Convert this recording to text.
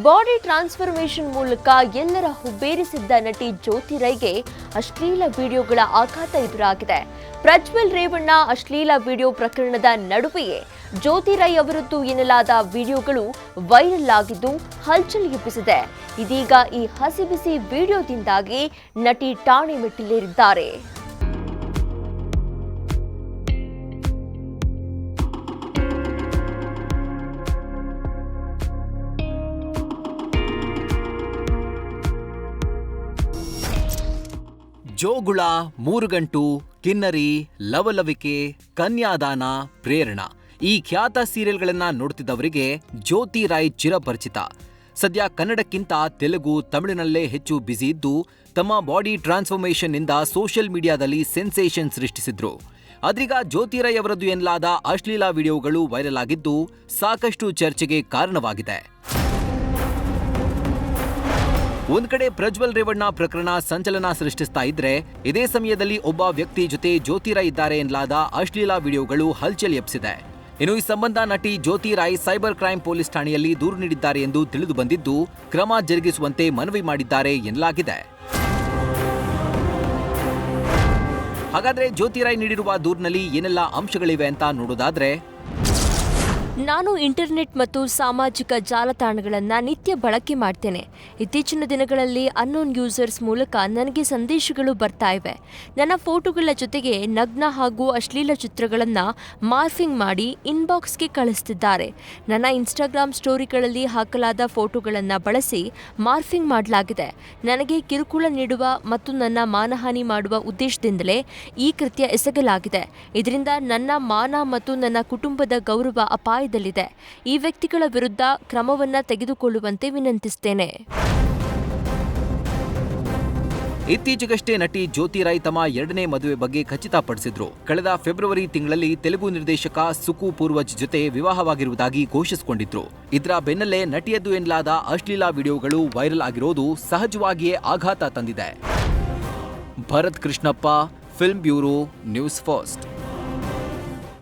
Body transformation ಮೂಲಕ ಎಲ್ಲರ ಹುಬ್ಬೇರಿಸಿದ್ದ ನಟಿ ಜ್ಯೋತಿ ರೈಗೆ ಅಶ್ಲೀಲ ವಿಡಿಯೋಗಳ ಆಘಾತ ಎದುರಾಗಿದೆ. ಪ್ರಜ್ವಲ್ ರೇವಣ್ಣ ಅಶ್ಲೀಲ ವಿಡಿಯೋ ಪ್ರಕರಣದ ನಡುವೆಯೇ ಜ್ಯೋತಿ ರೈ ಅವರದ್ದು ಎನ್ನಲಾದ ವಿಡಿಯೋಗಳು ವೈರಲ್ ಆಗಿದ್ದು ಹಲ್ಚಲ್ ಎಬ್ಬಿಸಿದೆ. ಇದೀಗ ಈ ಹಸಿಬಿಸಿ ವಿಡಿಯೋದಿಂದಾಗಿ ನಟಿ ಠಾಣೆ ಮೆಟ್ಟಿಲೇರಿದ್ದಾರೆ. ಜೋಗುಳ, ಮೂರುಗಂಟು, ಕಿನ್ನರಿ, ಲವಲವಿಕೆ, ಕನ್ಯಾದಾನ, ಪ್ರೇರಣ ಈ ಖ್ಯಾತ ಸೀರಿಯಲ್ಗಳನ್ನ ನೋಡ್ತಿದ್ದವರಿಗೆ ಜ್ಯೋತಿ ರೈ ಚಿರಪರಿಚಿತ. ಸದ್ಯ ಕನ್ನಡಕ್ಕಿಂತ ತೆಲುಗು, ತಮಿಳಿನಲ್ಲೇ ಹೆಚ್ಚು ಬ್ಯುಸಿ ಇದ್ದು ತಮ್ಮ ಬಾಡಿ ಟ್ರಾನ್ಸ್ಫಾರ್ಮೇಷನ್ ನಿಂದ ಸೋಷಿಯಲ್ ಮೀಡಿಯಾದಲ್ಲಿ ಸೆನ್ಸೇಷನ್ ಸೃಷ್ಟಿಸಿದ್ರು. ಆದ್ರೀಗ ಜ್ಯೋತಿ ರೈ ಅವರದ್ದು ಎನ್ನಲಾದ ಅಶ್ಲೀಲ ವಿಡಿಯೋಗಳು ವೈರಲ್ ಆಗಿದ್ದು ಸಾಕಷ್ಟು ಚರ್ಚೆಗೆ ಕಾರಣವಾಗಿದೆ. ಒಂದ್ ಕಡೆ ಪ್ರಜ್ವಲ್ ರೇವಣ್ಣ ಪ್ರಕರಣ ಸಂಚಲನ ಸೃಷ್ಟಿಸ್ತಾ ಇದ್ರೆ, ಇದೇ ಸಮಯದಲ್ಲಿ ಒಬ್ಬ ವ್ಯಕ್ತಿ ಜೊತೆ ಜ್ಯೋತಿ ರೈ ಇದ್ದಾರೆ ಎನ್ನಲಾದ ಅಶ್ಲೀಲ ವಿಡಿಯೋಗಳು ಹಲ್ಚಲ್ ಎಬ್ಬಿಸಿದೆ. ಇನ್ನು ಈ ಸಂಬಂಧ ನಟಿ ಜ್ಯೋತಿ ರೈ ಸೈಬರ್ ಕ್ರೈಂ ಪೊಲೀಸ್ ಠಾಣೆಯಲ್ಲಿ ದೂರು ನೀಡಿದ್ದಾರೆ ಎಂದು ತಿಳಿದು ಬಂದಿದ್ದು, ಕ್ರಮ ಜರುಗಿಸುವಂತೆ ಮನವಿ ಮಾಡಿದ್ದಾರೆ ಎನ್ನಲಾಗಿದೆ. ಹಾಗಾದ್ರೆ ಜ್ಯೋತಿ ರೈ ನೀಡಿರುವ ದೂರಿನಲ್ಲಿ ಏನೆಲ್ಲ ಅಂಶಗಳಿವೆ ಅಂತ ನೋಡೋದಾದ್ರೆ, ನಾನು ಇಂಟರ್ನೆಟ್ ಮತ್ತು ಸಾಮಾಜಿಕ ಜಾಲತಾಣಗಳನ್ನು ನಿತ್ಯ ಬಳಕೆ ಮಾಡ್ತೇನೆ. ಇತ್ತೀಚಿನ ದಿನಗಳಲ್ಲಿ ಅನ್ನೋನ್ ಯೂಸರ್ಸ್ ಮೂಲಕ ನನಗೆ ಸಂದೇಶಗಳು ಬರ್ತಾ ಇವೆ. ನನ್ನ ಫೋಟೋಗಳ ಜೊತೆಗೆ ನಗ್ನ ಹಾಗೂ ಅಶ್ಲೀಲ ಚಿತ್ರಗಳನ್ನು ಮಾರ್ಫಿಂಗ್ ಮಾಡಿ ಇನ್ಬಾಕ್ಸ್ಗೆ ಕಳಿಸ್ತಿದ್ದಾರೆ. ನನ್ನ ಇನ್ಸ್ಟಾಗ್ರಾಮ್ ಸ್ಟೋರಿಗಳಲ್ಲಿ ಹಾಕಲಾದ ಫೋಟೋಗಳನ್ನು ಬಳಸಿ ಮಾರ್ಫಿಂಗ್ ಮಾಡಲಾಗಿದೆ. ನನಗೆ ಕಿರುಕುಳ ನೀಡುವ ಮತ್ತು ನನ್ನ ಮಾನಹಾನಿ ಮಾಡುವ ಉದ್ದೇಶದಿಂದಲೇ ಈ ಕೃತ್ಯ ಎಸಗಲಾಗಿದೆ. ಇದರಿಂದ ನನ್ನ ಮಾನ ಮತ್ತು ನನ್ನ ಕುಟುಂಬದ ಗೌರವ ಅಪಾಯ ಈ ವ್ಯಕ್ತಿಗಳ ವಿರುದ್ಧ ಕ್ರಮವನ್ನ ತೆಗೆದುಕೊಳ್ಳುವಂತೆ ವಿನಂತಿಸುತ್ತೇನೆ. ಇತ್ತೀಚೆಗಷ್ಟೇ ನಟಿ ಜ್ಯೋತಿ ರೈ ತಮ್ಮ 2ನೇ ಮದುವೆ ಬಗ್ಗೆ ಖಚಿತಪಡಿಸಿದ್ರು. ಕಳೆದ ಫೆಬ್ರವರಿ ತಿಂಗಳಲ್ಲಿ ತೆಲುಗು ನಿರ್ದೇಶಕ ಸುಕು ಪೂರ್ವಜ್ ಜೊತೆ ವಿವಾಹವಾಗಿರುವುದಾಗಿ ಘೋಷಿಸಿಕೊಂಡಿದ್ರು. ಇದರ ಬೆನ್ನಲ್ಲೇ ನಟಿಯದ್ದು ಎನ್ನಲಾದ ಅಶ್ಲೀಲ ವಿಡಿಯೋಗಳು ವೈರಲ್ ಆಗಿರೋದು ಸಹಜವಾಗಿಯೇ ಆಘಾತ ತಂದಿದೆ. Bharath Krishnappa, film bureau, news first.